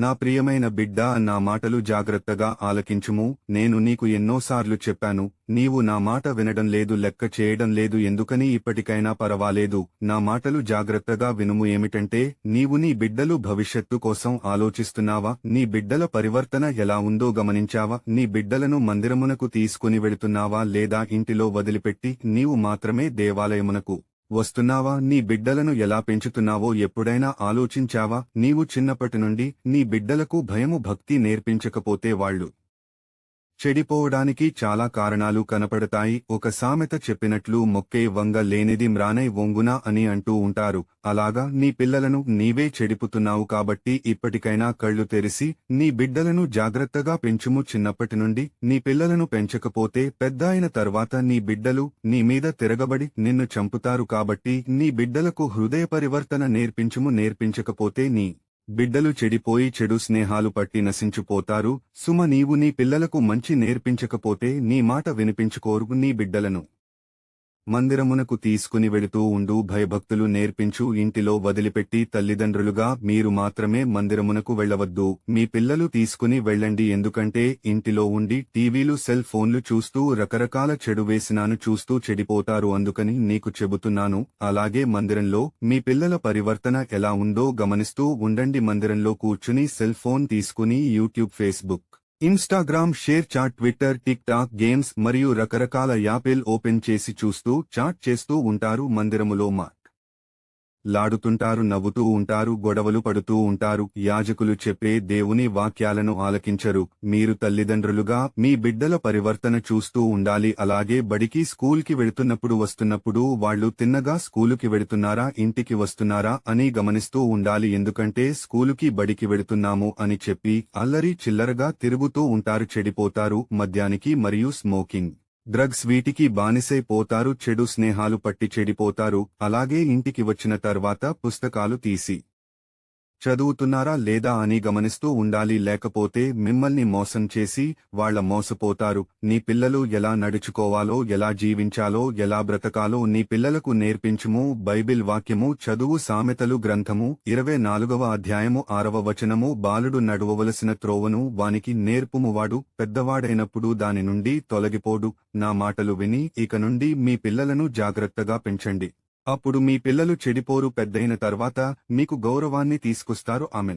నా ప్రియమైన బిడ్డా, నా మాటలు జాగ్రత్తగా ఆలకించుము. నేను నీకు ఎన్నోసార్లు చెప్పాను, నీవు నా మాట వినడం లేదు, లెక్క చేయడం లేదు. ఎందుకని? ఇప్పటికైనా పరవాలేదు, నా మాటలు జాగ్రత్తగా వినుము. ఏమిటంటే, నీవు నీ బిడ్డలు భవిష్యత్తు కోసం ఆలోచిస్తున్నావా? నీ బిడ్డల పరివర్తన ఎలా ఉందో గమనించావా? నీ బిడ్డలను మందిరమునకు తీసుకుని వెళుతున్నావా, లేదా ఇంటిలో వదిలిపెట్టి నీవు మాత్రమే దేవాలయమునకు వస్తున్నావా? నీ బిడ్డలను ఎలా పెంచుతున్నావో ఎప్పుడైనా ఆలోచించావా? నీవు చిన్నప్పటి నుండి నీ బిడ్డలకు భయము, భక్తి నేర్పించకపోతే వాళ్ళు చెడిపోవడానికి చాలా కారణాలు కనపడతాయి. ఒక సామెత చెప్పినట్లు, మొక్కే వంగ లేనిది మ్రానై వంగునా అని అంటూ ఉంటారు. అలాగా నీ పిల్లలను నీవే చెడిపుతున్నావు. కాబట్టి ఇప్పటికైనా కళ్ళు తెరిసి నీ బిడ్డలను జాగ్రత్తగా పెంచుము. చిన్నప్పటి నుండి నీ పిల్లలను పెంచకపోతే పెద్దాయిన తర్వాత నీ బిడ్డలు నీ మీద తిరగబడి నిన్ను చంపుతారు. కాబట్టి నీ బిడ్డలకు హృదయ పరివర్తన నేర్పించుము. నేర్పించకపోతే నీ బిడ్డలు చెడిపోయి చెడు స్నేహాలు పట్టి నశించిపోతారు. సుమ, నీవు నీ పిల్లలకు మంచి నేర్పించకపోతే నీ మాట వినిపించుకోరు. నీ బిడ్డలను మందిరమునకు తీసుకుని వెళుతూ ఉండు. భయభక్తులు నేర్పించు. ఇంటిలో వదిలిపెట్టి తల్లిదండ్రులుగా మీరు మాత్రమే మందిరమునకు వెళ్లవద్దు. మీ పిల్లలు తీసుకుని వెళ్ళండి. ఎందుకంటే ఇంటిలో ఉండి టీవీలు, సెల్ ఫోన్లు చూస్తూ రకరకాల చెడు వేసినాను చూస్తూ చెడిపోతారు. అందుకని నీకు చెబుతున్నాను, అలాగే మందిరంలో మీ పిల్లల పరివర్తన ఎలా ఉందో గమనిస్తూ ఉండండి. మందిరంలో కూర్చుని సెల్ ఫోన్ తీసుకుని YouTube, Facebook, Instagram, ShareChat, Twitter, TikTok, games మరియు రకరకాల యాపిల్ ఓపెన్ చేసి చూస్తూ చాట్ చేస్తూ ఉంటారు. మందిరములో లాడుతుంటారు, నవ్వుతూ ఉంటారు, గొడవలు పడుతూ ఉంటారు. యాజకులు చెప్పే దేవుని వాక్యాలను ఆలకించరు. మీరు తల్లిదండ్రులుగా మీ బిడ్డల పరివర్తన చూస్తూ ఉండాలి. అలాగే బడికి, స్కూల్కి వెళుతున్నప్పుడు, వస్తున్నప్పుడు వాళ్ళు తిన్నగా స్కూలుకి వెళుతున్నారా, ఇంటికి వస్తున్నారా అని గమనిస్తూ ఉండాలి. ఎందుకంటే స్కూలుకి, బడికి వెళుతున్నాము అని చెప్పి అల్లరి చిల్లరగా తిరుగుతూ ఉంటారు, చెడిపోతారు. మద్యానికి మరియు స్మోకింగ్, డ్రగ్స్ వీటికి బానిసైపోతారు. చెడు స్నేహాలు పట్టి చెడిపోతారు. అలాగే ఇంటికి వచ్చిన తర్వాత పుస్తకాలు తీసి చదువుతున్నారా లేదా అని గమనిస్తూ ఉండాలి. లేకపోతే మిమ్మల్ని మోసం చేసి వాళ్ల మోసపోతారు. నీ పిల్లలు ఎలా నడుచుకోవాలో, ఎలా జీవించాలో, ఎలా బ్రతకాలో నీ పిల్లలకు నేర్పించుము. బైబిల్ వాక్యము చదువు. సామెతలు గ్రంథము 24వ అధ్యాయము 6వ వచనము, బాలుడు నడువవలసిన త్రోవను వానికి నేర్పుము, వాడు పెద్దవాడైనప్పుడు దాని నుండి తొలగిపోడు. నా మాటలు విని ఇక నుండి మీ పిల్లలను జాగ్రత్తగా పెంచండి. అప్పుడు మీ పిల్లలు చెడిపోరు, పెద్దయిన తర్వాత మీకు గౌరవాన్ని తీసుకొస్తారు. ఆమెన్.